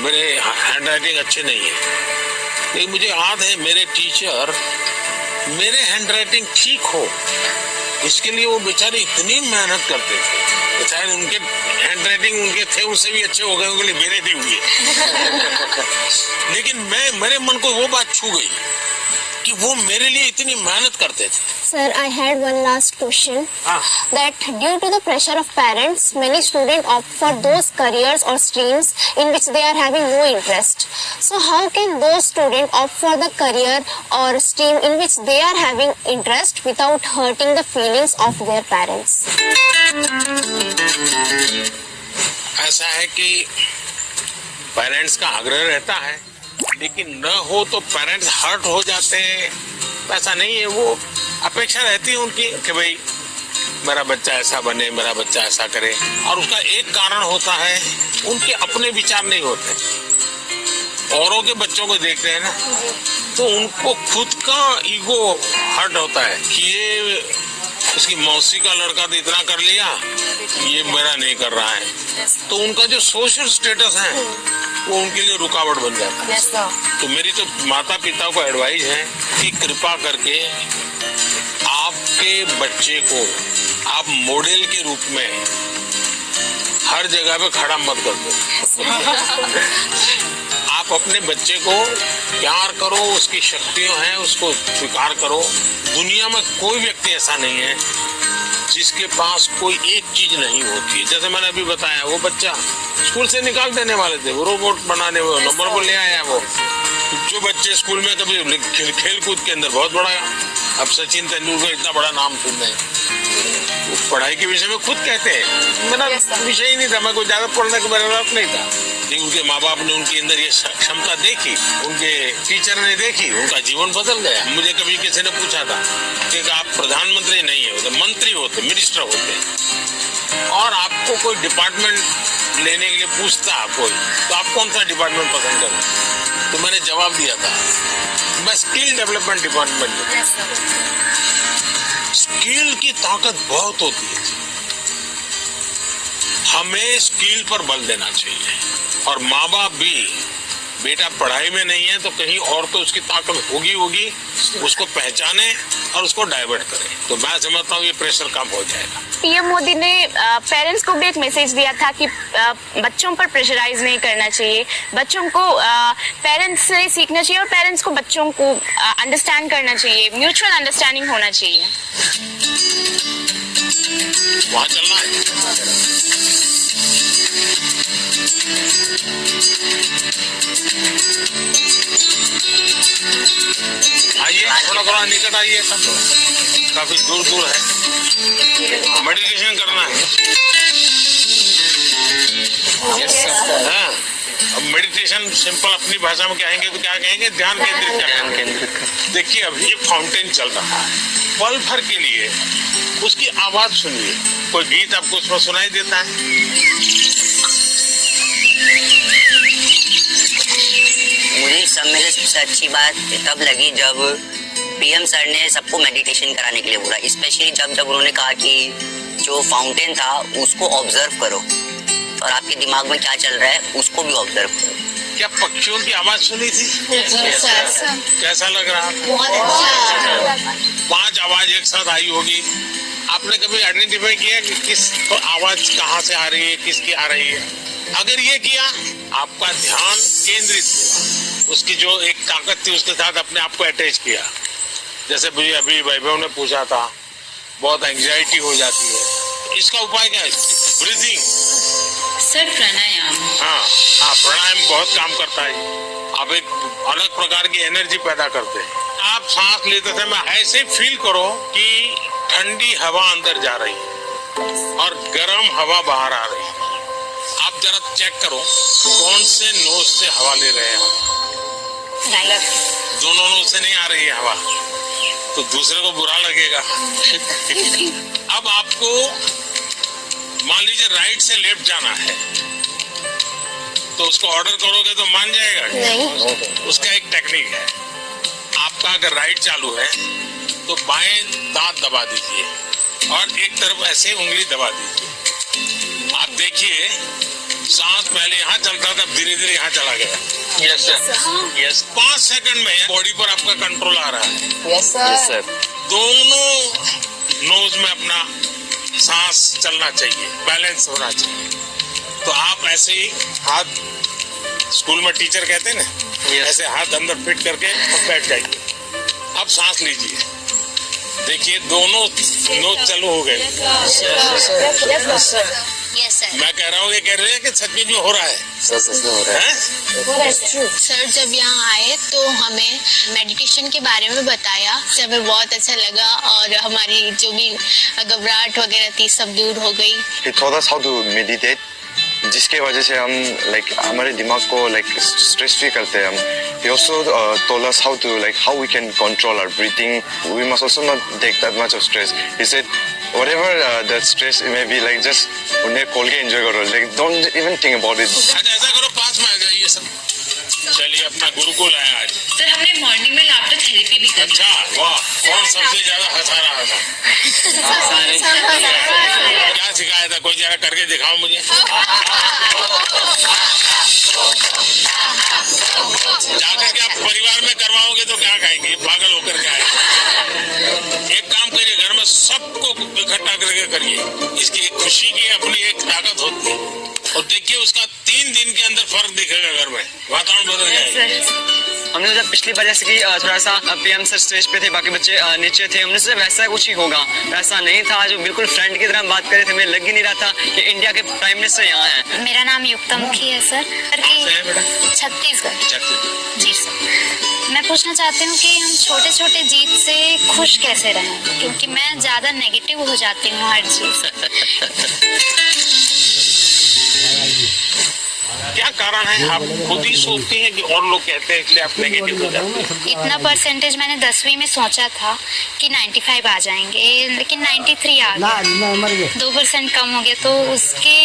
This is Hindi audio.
मेरे हैंड राइटिंग अच्छे नहीं है, लेकिन मुझे याद है मेरे टीचर मेरे हैंड राइटिंग ठीक हो इसके लिए वो बेचारे इतनी मेहनत करते थे। शायद उनके हैंड राइटिंग उनके थे उससे भी अच्छे हो गए होंगे, मेरे नहीं हुए। लेकिन मेरे मन को वो बात छू गई कि वो मेरे लिए इतनी मेहनत करते थे। Sir, I had one last question. That due to the pressure of parents, many students opt for those careers or streams in which they are having no interest. So how can those students opt for the career or stream in which they are having interest without hurting the feelings of their parents? ऐसा है कि पेरेंट्स का आग्रह रहता है, लेकिन न हो तो पेरेंट्स हर्ट हो जाते हैं। ऐसा नहीं है, वो अपेक्षा रहती है उनकी कि भाई मेरा बच्चा ऐसा बने, मेरा बच्चा ऐसा करे। और उसका एक कारण होता है, उनके अपने विचार नहीं होते। औरों के बच्चों को देखते हैं ना, तो उनको खुद का ईगो हर्ट होता है कि ये उसकी मौसी का लड़का तो इतना कर लिया, ये मेरा नहीं कर रहा है। तो उनका जो सोशल स्टेटस है वो उनके लिए रुकावट बन जाता है। तो मेरी तो माता पिता को एडवाइस है कि कृपा करके आपके बच्चे को आप मॉडल के रूप में हर जगह पे खड़ा मत कर दो। आप अपने बच्चे को प्यार करो, उसकी शक्तियां हैं उसको स्वीकार करो। दुनिया में कोई व्यक्ति ऐसा नहीं है जिसके पास कोई एक चीज नहीं होती है। जैसे मैंने अभी बताया, वो बच्चा स्कूल से निकाल देने वाले थे, वो रोबोट बनाने वो नंबर को ले आया। वो जो बच्चे स्कूल में कभी खेल कूद के अंदर बहुत बड़ा, अब सचिन तेंदुलकर इतना बड़ा नाम सुन रहे हैं, पढ़ाई के विषय में खुद कहते हैं मेरा विषय ही नहीं था, मैं कोई ज्यादा पढ़ने का मेरा नहीं था। लेकिन उनके माँ बाप ने उनके अंदर ये क्षमता देखी, उनके टीचर ने देखी, उनका जीवन बदल गया। मुझे कभी किसी ने पूछा था कि आप प्रधानमंत्री नहीं है, तो मंत्री होते, मिनिस्टर होते, और आपको कोई डिपार्टमेंट लेने के लिए पूछता कोई, तो आप कौन सा डिपार्टमेंट पसंद करें? तो मैंने जवाब दिया था मैं स्किल डेवलपमेंट डिपार्टमेंट। स्किल की ताकत बहुत होती है, हमें स्किल पर बल देना चाहिए। और माँ बाप भी, बेटा पढ़ाई में नहीं है तो कहीं और तो उसकी ताकत होगी, उसको पहचाने और उसको डाइवर्ट करें, तो मैं समझता हूँ ये प्रेशर कम हो जाएगा। पीएम मोदी ने पेरेंट्स को भी एक मैसेज दिया था कि बच्चों पर प्रेशराइज नहीं करना चाहिए, बच्चों को पेरेंट्स से सीखना चाहिए और पेरेंट्स को बच्चों को अंडरस्टैंड करना चाहिए, म्यूचुअल अंडरस्टैंडिंग होना चाहिए। वहाँ चलना है। आइए थोड़ा निकट आइए, काफी दूर दूर है, मेडिटेशन करना है। हाँ, अब मेडिटेशन सिंपल अपनी भाषा में कहेंगे तो क्या कहेंगे, ध्यान केंद्रित करना। देखिए अभी ये फाउंटेन चल रहा है, पल भर के लिए उसकी आवाज सुनिए। कोई गीत आपको उसमें सुनाई देता है? मुझे सब में से सबसे अच्छी बात तब लगी जब पीएम सर ने सबको मेडिटेशन कराने के लिए बोला, स्पेशली जब उन्होंने कहा कि जो फाउंटेन था उसको ऑब्जर्व करो और आपके दिमाग में क्या चल रहा है उसको भी ऑब्जर्व करो। क्या पक्षियों की आवाज सुनी थी? कैसा लग रहा? 5 आवाज एक साथ आई होगी। आपने कभी आइडेंटिफाई किया कि किस आवाज कहाँ से आ रही है, किसकी आ रही है? अगर ये किया, आपका ध्यान केंद्रित हुआ, उसकी जो एक ताकत थी उसके साथ अपने आप को अटैच किया। जैसे मुझे अभी वैभव ने पूछा था, बहुत एंजाइटी हो जाती है, इसका उपाय क्या है? ब्रीथिंग सर, प्राणायाम। हाँ, प्राणायाम बहुत काम करता है। आप एक अलग प्रकार की एनर्जी पैदा करते हैं। आप सांस लेते समय ऐसे फील करो कि ठंडी हवा अंदर जा रही है और गर्म हवा बाहर आ रही है। आप जरा चेक करो कौन से नोज से हवा ले रहे हैं। दोनों नोज से नहीं आ रही है हवा, तो दूसरे को बुरा लगेगा। अब आपको मान लीजिए राइट से लेफ्ट जाना है, तो उसको ऑर्डर करोगे तो मान जाएगा? नहीं। उसका एक टेक्निक है, आपका अगर राइट चालू है तो बाएं दांत दबा दीजिए और एक तरफ ऐसे उंगली दबा दीजिए। आप देखिए सांस पहले यहाँ चलता था, धीरे धीरे यहाँ चला गया। यस सर, यस 5 सेकंड में बॉडी पर आपका कंट्रोल आ रहा है। Yes sir. दोनों नोज में अपना सांस चलना चाहिए, बैलेंस होना चाहिए। तो आप ऐसे ही हाथ, स्कूल में टीचर कहते हैं ना, ऐसे हाथ अंदर फिट करके और बैठ जाइए। अब सांस लीजिए, देखिए दोनों नोज चालू हो गए। Yes, sir. मैं कह रहा हूँ, ये कह रहे हैं कि सचमुच में हो रहा है। सच में हो रहा है। हैं? सर जब यहाँ आए तो हमें मेडिटेशन के बारे में बताया, तो हमें बहुत अच्छा लगा और हमारी जो भी घबराहट वगैरह थी सब दूर हो गई। He taught us how to meditate, जिसके वजह से हम हमारे दिमाग को स्ट्रेस फ्री करते हैं हम। He also told us how we can control our breathing. We must also not take that much of stress. He said whatever that stress it may be, just उन्हें खोल के enjoy करो, don't even think about it. अच्छा ऐसा करो, पास में आ जाइए सब। चलिए, अपना गुरुकुल आया आज। सर हमने मॉर्निंग में लाफ्टर थेरेपी भी करी। अच्छा, वाह, कौन सबसे ज्यादा हंसा रहा था? क्या सिखाया था? कोई जरा करके दिखाओ मुझे। जाकर के आप परिवार में करवाओगे तो क्या खाएंगे? पागल होकर के आए। एक काम करिए, घर में सबको इकट्ठा करके करिए। इसकी खुशी की अपनी एक ताकत होती है, और देखिए उसका 3 दिन के अंदर फर्क दिखेगा घर में, वातावरण बदल जाएगा। हमने जब पिछली बार जैसे कि थोड़ा सा पीएम सर स्टेज पे थे, बाकी बच्चे नीचे थे, हमने सोचा वैसा कुछ ही होगा, वैसा नहीं था। जो बिल्कुल फ्रेंड की तरह बात कर रहे थे, मुझे लग ही नहीं रहा था कि इंडिया के प्राइम मिनिस्टर यहाँ हैं। मेरा नाम युक्ता मुखी है सर, छत्तीसगढ़। जी सर, मैं पूछना चाहती हूँ कि हम छोटे छोटे जीत से खुश कैसे रहें, क्योंकि मैं ज़्यादा नेगेटिव हो जाती हूँ हर चीज़। क्या कारण है? आप खुद ही सोचती हैं कि और लोग कहते हैं इसलिए आप नेगेटिव हो जाते हैं? इतना परसेंटेज मैंने 10वीं में सोचा था कि 95 आ जाएंगे, लेकिन 93 आ गया। 2% कम हो गया, तो उसके